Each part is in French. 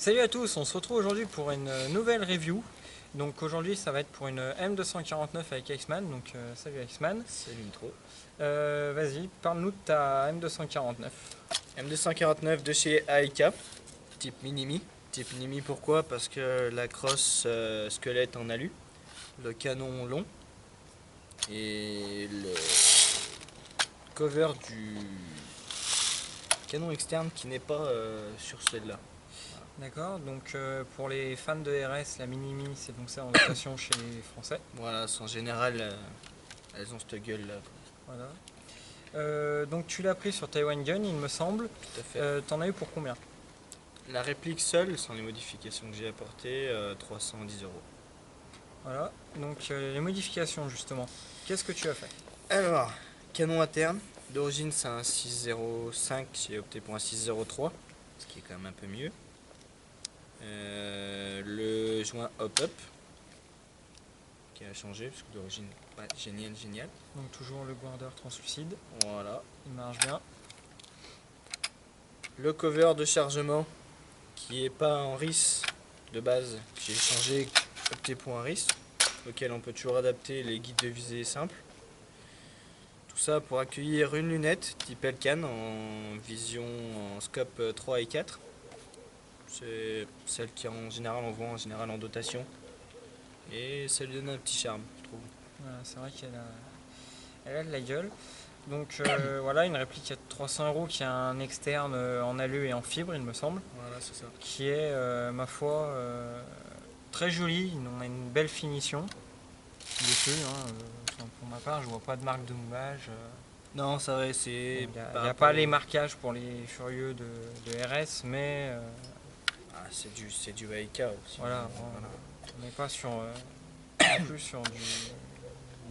Salut à tous, on se retrouve aujourd'hui pour une nouvelle review. Donc aujourd'hui ça va être pour une M249 avec Iceman, donc salut Iceman. Salut Intro. Vas-y, parle-nous de ta M249. M249 de chez Aika, type Minimi. Type Minimi pourquoi? Parce que la crosse squelette en alu, le canon long et le cover du canon externe qui n'est pas sur celle-là. D'accord, donc pour les fans de RS, la Minimi c'est donc ça en location chez les Français. Voilà, en général elles ont cette gueule là. Voilà. Donc tu l'as pris sur Taiwan Gun il me semble. Tout à fait. T'en as eu pour combien? La réplique seule, sans les modifications que j'ai apportées, 310 €. Voilà, donc les modifications justement, qu'est-ce que tu as fait? Alors, canon interne, d'origine c'est un 6.05, j'ai opté pour un 6.03, ce qui est quand même un peu mieux. Le joint hop-up, qui a changé, parce que d'origine, pas génial. Donc toujours le guardeur translucide, Voilà. il marche bien. Le cover de chargement, qui est pas en RIS de base, j'ai changé, opté pour un RIS, auquel on peut toujours adapter les guides de visée simples. Tout ça pour accueillir une lunette type Elcan en vision en scope 3 et 4. C'est celle qui en général on voit en général en dotation. Et ça lui donne un petit charme, je trouve. Voilà, c'est vrai elle a de la gueule. Donc voilà, une réplique à 300 € qui a un externe en alu et en fibre, il me semble. Voilà, c'est ça. Qui est, ma foi, très joli. On a une belle finition dessus. Pour ma part, je vois pas de marque de moulage. Non, ça va, c'est. Il n'y a pas les marquages pour les furieux de RS, mais c'est du Aika aussi. voilà, on n'est pas sur, non plus sur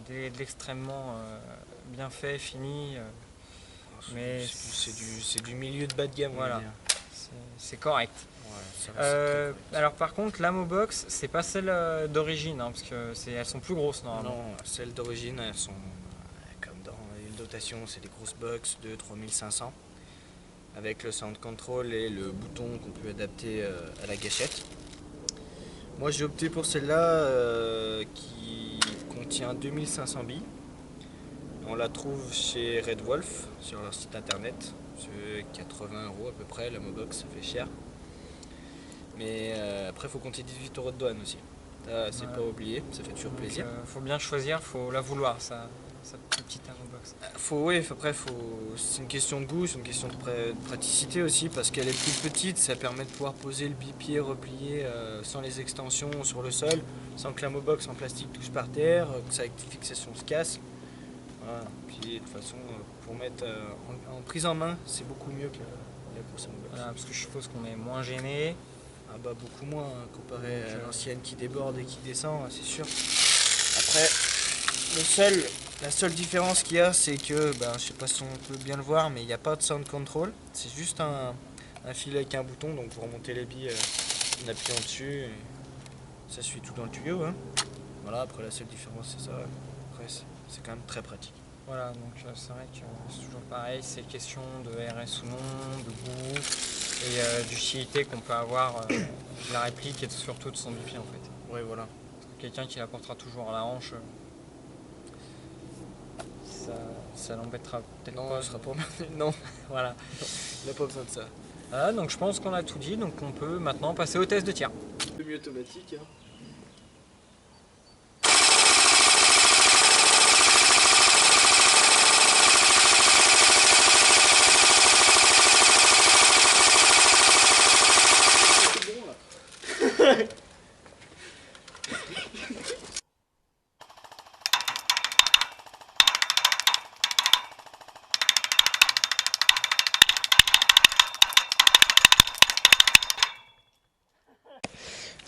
de l'extrêmement bien fait, fini. Mais c'est du milieu de bas de gamme. Voilà, c'est correct. Ouais, ça va, correct. Alors par contre, la Mobox, c'est pas celle d'origine, hein, parce que elles sont plus grosses normalement. Non, celles d'origine, elles sont comme dans une dotation, c'est des grosses box de 3500 avec le sound control et le bouton qu'on peut adapter à la gâchette. Moi j'ai opté pour celle-là qui contient 2500 billes. On la trouve chez Red Wolf sur leur site internet. C'est 80 € à peu près, la Mobox ça fait cher. Mais après il faut compter 18 € de douane aussi. C'est pas oublié, ça fait toujours plaisir. Faut bien choisir, faut la vouloir, sa petite Mobox. C'est une question de goût, c'est une question de praticité aussi, parce qu'elle est plus petite, ça permet de pouvoir poser le bipied replié sans les extensions sur le sol, sans que la Mobox en plastique touche par terre, que sa fixation se casse. Voilà. Puis de toute façon, pour mettre en prise en main, c'est beaucoup mieux que la grosse Mobox. Voilà, parce que je suppose qu'on est moins gêné. Ah bah beaucoup moins comparé à l'ancienne qui déborde et qui descend, c'est sûr. Après, la seule différence qu'il y a, c'est que, je sais pas si on peut bien le voir, mais il n'y a pas de sound control. C'est juste un fil avec un bouton, donc pour remonter les billes, en appuyant dessus, et ça suit tout dans le tuyau. Hein. Voilà, après la seule différence c'est ça. Après c'est quand même très pratique. Voilà, donc c'est vrai que c'est toujours pareil, c'est question de RS ou non, de goût et d'utilité qu'on peut avoir de la réplique et surtout de son bipied en fait. Ouais, voilà. Quelqu'un qui la portera toujours à la hanche, ça l'embêtera peut-être pas. Non, ce sera pas mal. Non, voilà. il n'a pas besoin de ça. Voilà, donc je pense qu'on a tout dit, donc on peut maintenant passer au test de tir. Semi-automatique. Hein.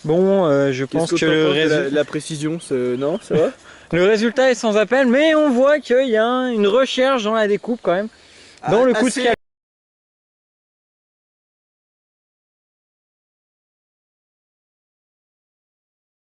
Bon, je pense que la précision, non, ça va. Le résultat est sans appel, mais on voit qu'il y a une recherche dans la découpe quand même, dans le coup de